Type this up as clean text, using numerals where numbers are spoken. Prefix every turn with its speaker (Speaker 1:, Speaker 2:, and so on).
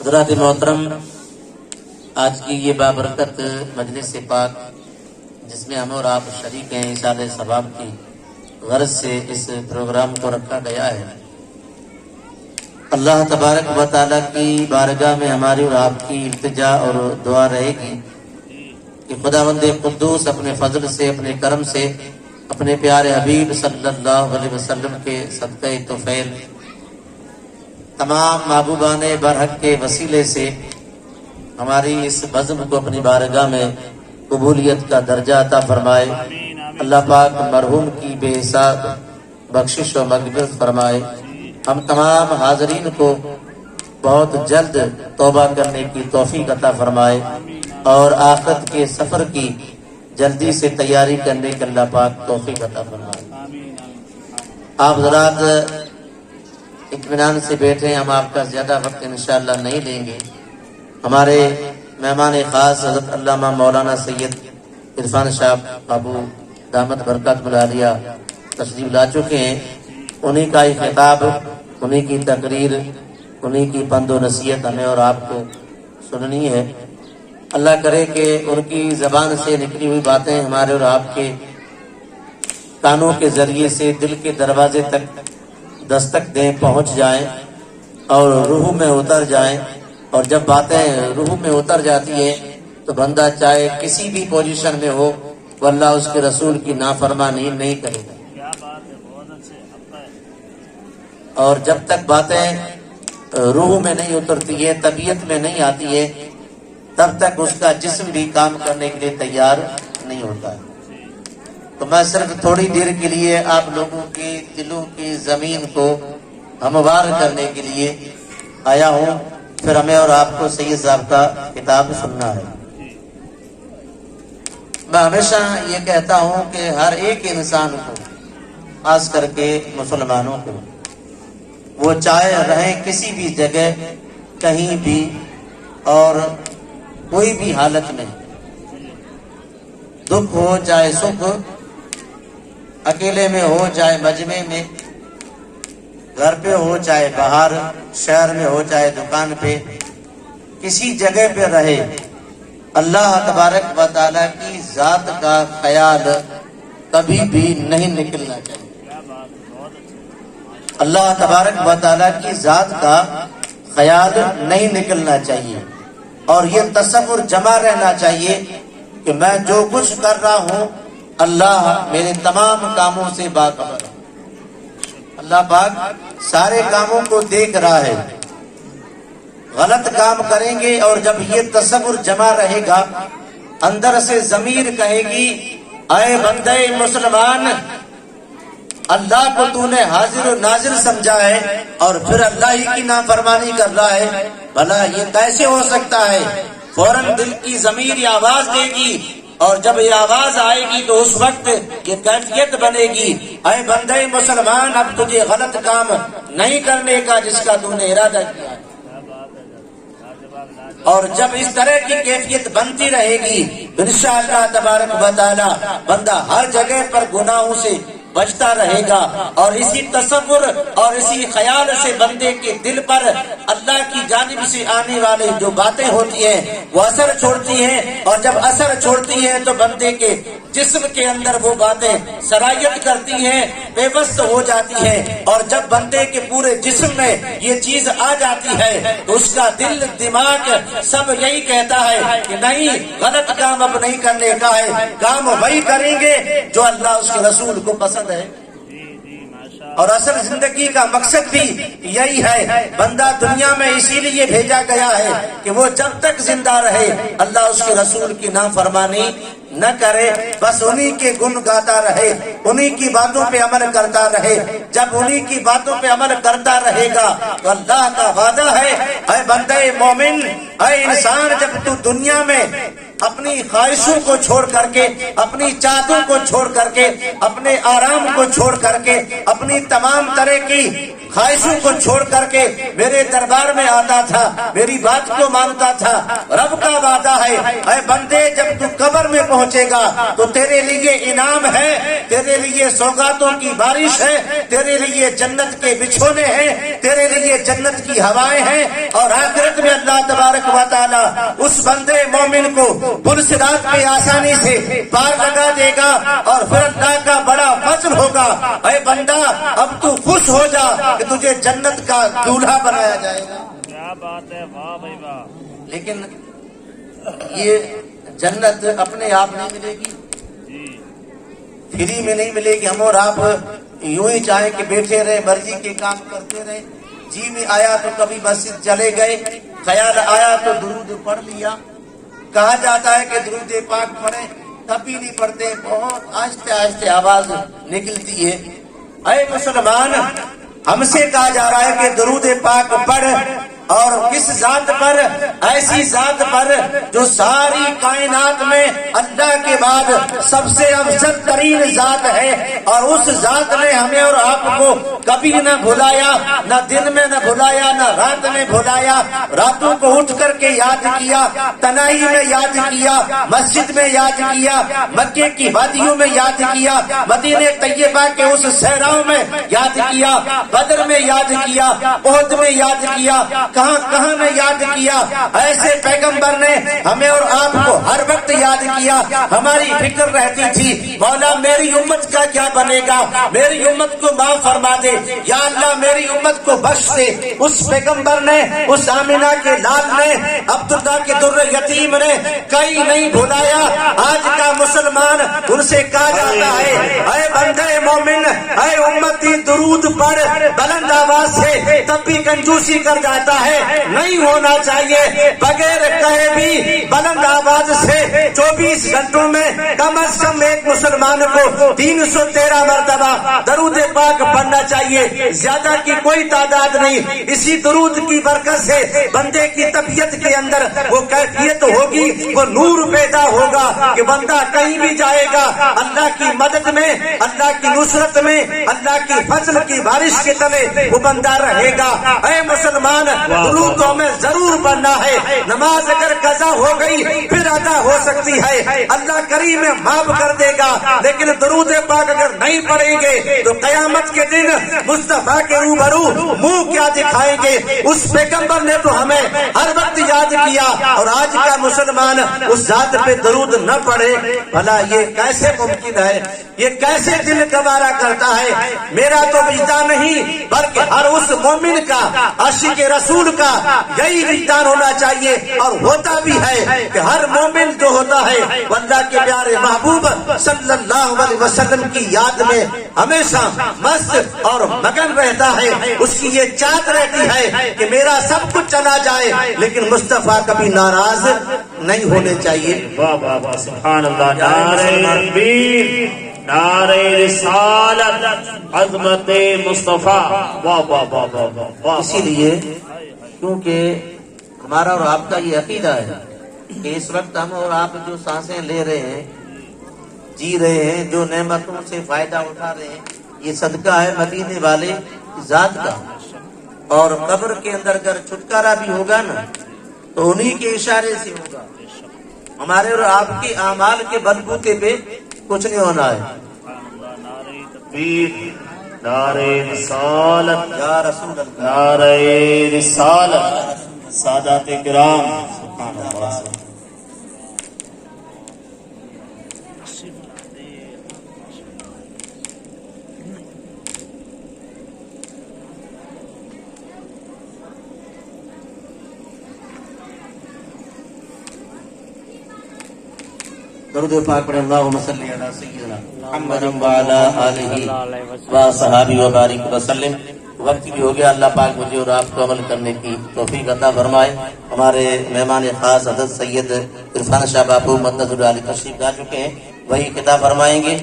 Speaker 1: حضرات محترم، آج کی یہ بابرکت مجلس پاک جس میں ہم اور آپ شریک ہیں، ایصال ثواب کی غرض سے اس پروگرام کو رکھا گیا ہے۔ اللہ تبارک و تعالیٰ کی بارگاہ میں ہماری اور آپ کی التجا اور دعا رہے گی کہ خداوند قدوس اپنے فضل سے، اپنے کرم سے، اپنے پیارے حبیب صلی اللہ علیہ وسلم کے صدقہ طفیل تمام محبوبان برحق کے وسیلے سے ہماری اس بزم کو اپنی بارگاہ میں قبولیت کا درجہ عطا فرمائے۔ اللہ پاک مرحوم کی بے حساب بخشش و مغفرت فرمائے۔ ہم تمام حاضرین کو بہت جلد توبہ کرنے کی توفیق عطا فرمائے اور آخرت کے سفر کی جلدی سے تیاری کرنے کے اللہ پاک توفیق عطا فرمائے۔ آپ حضرات اطمینان سے بیٹھے، ہم آپ کا زیادہ وقت انشاءاللہ نہیں لیں گے۔ ہمارے مہمان خاص حضرت علامہ مولانا سید عرفان شاہ بابو دامت برکات العالیہ تشریف لا چکے ہیں۔ انہی کا ہی خطاب، انہی کی تقریر، انہی کی پند و نصیحت ہمیں اور آپ کو سننی ہے۔ اللہ کرے کہ ان کی زبان سے نکلی ہوئی باتیں ہمارے اور آپ کے کانوں کے ذریعے سے دل کے دروازے تک دستک دیں، پہنچ جائیں اور روح میں اتر جائیں۔ اور جب باتیں روح میں اتر جاتی ہیں تو بندہ چاہے کسی بھی پوزیشن میں ہو وہ اللہ اس کے رسول کی نافرمانی نہیں کرے گا۔ اور جب تک باتیں روح میں نہیں اترتی ہے، طبیعت میں نہیں آتی ہے، تب تک اس کا جسم بھی کام کرنے کے لیے تیار نہیں ہوتا ہے۔ تو میں صرف تھوڑی دیر کے لیے آپ لوگوں کی دلوں کی زمین کو ہموار کرنے کے لیے آیا ہوں، پھر ہمیں اور آپ کو سید صاحب کا کتاب سننا ہے۔ میں ہمیشہ یہ کہتا ہوں کہ ہر ایک انسان کو، خاص کر کے مسلمانوں کو، وہ چاہے رہیں کسی بھی جگہ، کہیں بھی اور کوئی بھی حالت میں، دکھ ہو چاہے سکھ، اکیلے میں ہو چاہے مجمع میں، گھر پہ ہو چاہے باہر، شہر میں ہو چاہے دکان پہ، کسی جگہ پہ رہے، اللہ تبارک و تعالیٰ کی ذات کا خیال کبھی بھی نہیں نکلنا چاہیے۔ اللہ تبارک و تعالیٰ کی ذات کا خیال نہیں نکلنا چاہیے، اور یہ تصور جمع رہنا چاہیے کہ میں جو کچھ کر رہا ہوں اللہ میرے تمام کاموں سے باخبر ہے۔ اللہ پاک سارے کاموں کو دیکھ رہا ہے۔ غلط کام کریں گے اور جب یہ تصور جمع رہے گا، اندر سے ضمیر کہے گی اے بندے مسلمان، اللہ کو تو نے حاضر و ناظر سمجھا ہے اور پھر اللہ ہی کی نافرمانی کر رہا ہے، بھلا یہ کیسے ہو سکتا ہے؟ فوراً دل کی ضمیر یہ آواز دے گی، اور جب یہ آواز آئے گی تو اس وقت یہ کیفیت بنے گی اے بندے مسلمان، اب تجھے غلط کام نہیں کرنے کا جس کا تو نے ارادہ کیا ہے۔ اور جب اس طرح کی کیفیت بنتی رہے گی انشاءاللہ تبارک و تعالی بندہ ہر جگہ پر گناہوں سے بچتا رہے گا، اور اسی تصور اور اسی خیال سے بندے کے دل پر اللہ کی جانب سے آنے والے جو باتیں ہوتی ہیں وہ اثر چھوڑتی ہیں، اور جب اثر چھوڑتی ہیں تو بندے کے جسم کے اندر وہ باتیں سرایت کرتی ہیں، بے بس ہو جاتی ہیں، اور جب بندے کے پورے جسم میں یہ چیز آ جاتی ہے تو اس کا دل دماغ سب یہی کہتا ہے کہ نہیں، غلط کام اب نہیں کرنے کا ہے، کام وہی کریں گے جو اللہ اس کے رسول کو پسند ہے۔ اور اصل زندگی کا مقصد بھی یہی ہے، بندہ دنیا میں اسی لیے بھیجا گیا ہے کہ وہ جب تک زندہ رہے اللہ اس کے رسول کی نافرمانی نہ کرے، بس انہی کے گن گاتا رہے، انہی کی باتوں پہ عمل کرتا رہے۔ جب انہی کی باتوں پہ عمل کرتا رہے گا تو اللہ کا وعدہ ہے اے بندے مومن، اے انسان، جب تو دنیا میں اپنی خواہشوں کو چھوڑ کر کے، اپنی چاہتوں کو چھوڑ کر کے، اپنے آرام کو چھوڑ کر کے، اپنی تمام طرح کی ख्वाहिशों को छोड़ करके मेरे दरबार में आता था, मेरी बात को मानता था। रब का वादा है, ऐ बंदे जब तू कब्र में पहुंचेगा तो तेरे लिए इनाम है, तेरे लिए सौगातों की बारिश है, तेरे लिए जन्नत के बिछोने हैं, तेरे लिए जन्नत की हवाएं हैं। और आखिरत में अल्लाह तबारक व तआला उस बंदे मोमिन को पुलसिरात पे आसानी से पार लगा देगा और फिर अल्लाह का बड़ा फजल होगा, ऐ बंदा अब तू खुश हो जा कि तुझे जन्नत का दूल्हा बनाया जाएगा।
Speaker 2: क्या बात है, वाह भाई वाह।
Speaker 1: लेकिन ये जन्नत अपने आप नहीं मिलेगी, फ्री में नहीं मिलेगी। हम और आप यूं ही चाहे कि बैठे रहे, मर्जी के काम करते रहे। जी में आया तो कभी मस्जिद चले गए, ख्याल आया तो दुरूद पढ़ लिया। कहा जाता है कि दुरूद पाक पढ़े, तभी नहीं पढ़ते, बहुत आहिस्ते आहिस्ते आवाज निकलती है। ऐ मुसलमान, हमसे कहा जा रहा है कि दुरूद पाक पढ़, और किस जात पर, ऐसी जात पर जो सारी कायनात में अल्लाह के बाद सबसे अफजल तरीन जात है। और उस जात ने हमें और आपको कभी न भुलाया, न दिन में न भुलाया, न रात में भुलाया। रातों को उठ करके याद किया, तनाई में याद किया, मस्जिद में याद किया, मक्के की वादियों में याद किया, मदीने तैयबा के उस सहराओं में याद किया, बदर में याद किया, ओहद में याद किया, कहां कहां ने याद किया। ऐसे पैगंबर ने हमें और आपको हर वक्त याद किया। हमारी फिक्र रहती थी, मौला मेरी उम्मत का क्या बनेगा, मेरी उम्मत को माफ फरमा दे, या अल्लाह मेरी उम्मत को बख्श दे। उस पैगंबर ने, उस आमिना के लाल ने, अब्दुल्ला के दुर्र यतीम ने कहीं नहीं भुलाया। आज का मुसलमान उनसे कहा जाता है, ऐ बंदे मोमिन, ऐ उम्मती दुरूद पढ़ बुलंद आवाज से, तब भी कंजूसी कर जाता है। नहीं होना चाहिए, बगैर कहे भी बुलंद आवाज से 24 घंटों में कम से कम एक मुसलमान को 313 मरतबा दरूद पाक पढ़ना चाहिए, ज्यादा की कोई तादाद नहीं। इसी दरूद की बरकत से बंदे की तबीयत के अंदर वो कैफियत होगी, वो नूर पैदा होगा कि बंदा कहीं भी जाएगा अल्लाह की मदद में, अल्लाह की नुसरत में, अल्लाह की फजल की बारिश के तले वो बंदा रहेगा। ऐ मुसलमान, दुरूदों में जरूर पढ़ना है। नमाज अगर कज़ा हो गई फिर अदा हो सकती है, अल्लाह करीम माफ कर देगा। लेकिन दुरूद पाक अगर नहीं पढ़ेंगे तो कयामत के दिन मुस्तफा के रूबरू मुंह क्या दिखाएंगे। उस पैगंबर ने तो हमें हर वक्त याद किया, और आज का मुसलमान उस जात पे दरूद न पढ़े, भला ये कैसे मुमकिन है, ये कैसे दिल गवारा करता है। मेरा तो विजदान नहीं बल्कि हर उस मोमिन का, आशिक रसूल का यही विजदान होना चाहिए, और होता भी है कि हर मोमिन जो होता है अल्लाह के प्यारे महबूब सल्लल्लाहु अलैहि वसल्लम की याद में हमेशा मस्त और मगन रहता है। उसकी ये चाहत रहती है कि मेरा सब कुछ चला जाए लेकिन मुस्तफा कभी नाराज नहीं होने चाहिए।
Speaker 2: वाह वाह वाह, सुभान अल्लाह। नारे तकबीर, नारे रिसालत, अज़मते मुस्तफा, वाह वाह वाह वाह वाह।
Speaker 1: इसीलिए क्योंकि हमारा और आपका ये अकीदा है कि इस वक्त हम और आप जो सांसें ले रहे हैं, जी रहे हैं, जो नेमतों से फायदा उठा रहे हैं, ये सदका है मदीने वाले जात का। और कब्र के अंदर अगर छुटकारा भी होगा ना तो उन्हीं के इशारे से होगा। हमारे और आपके आमाल के बलबूते पे कुछ नहीं होना है।
Speaker 2: नारे तकबीर, नारे रिसालत,
Speaker 1: या रसूल अल्लाह,
Speaker 2: नारे रिसालत, सादाते किराम, सुभान अल्लाह।
Speaker 1: दरूद पाक पढ़े, अल्लाहुम्मा सल्ली अला सय्यिदिना मुहम्मद व अला आलिहि व सहाबी व बारिक वसल्लम। वक्त भी हो गया, अल्लाह पाक मुझे और आपको अमल करने की तौफीक अता फरमाए। हमारे मेहमान खास हज़रत सैयद इरफान शाह बापू मददुल आली तशरीफ ला चुके हैं, वही किताब फरमाएंगे।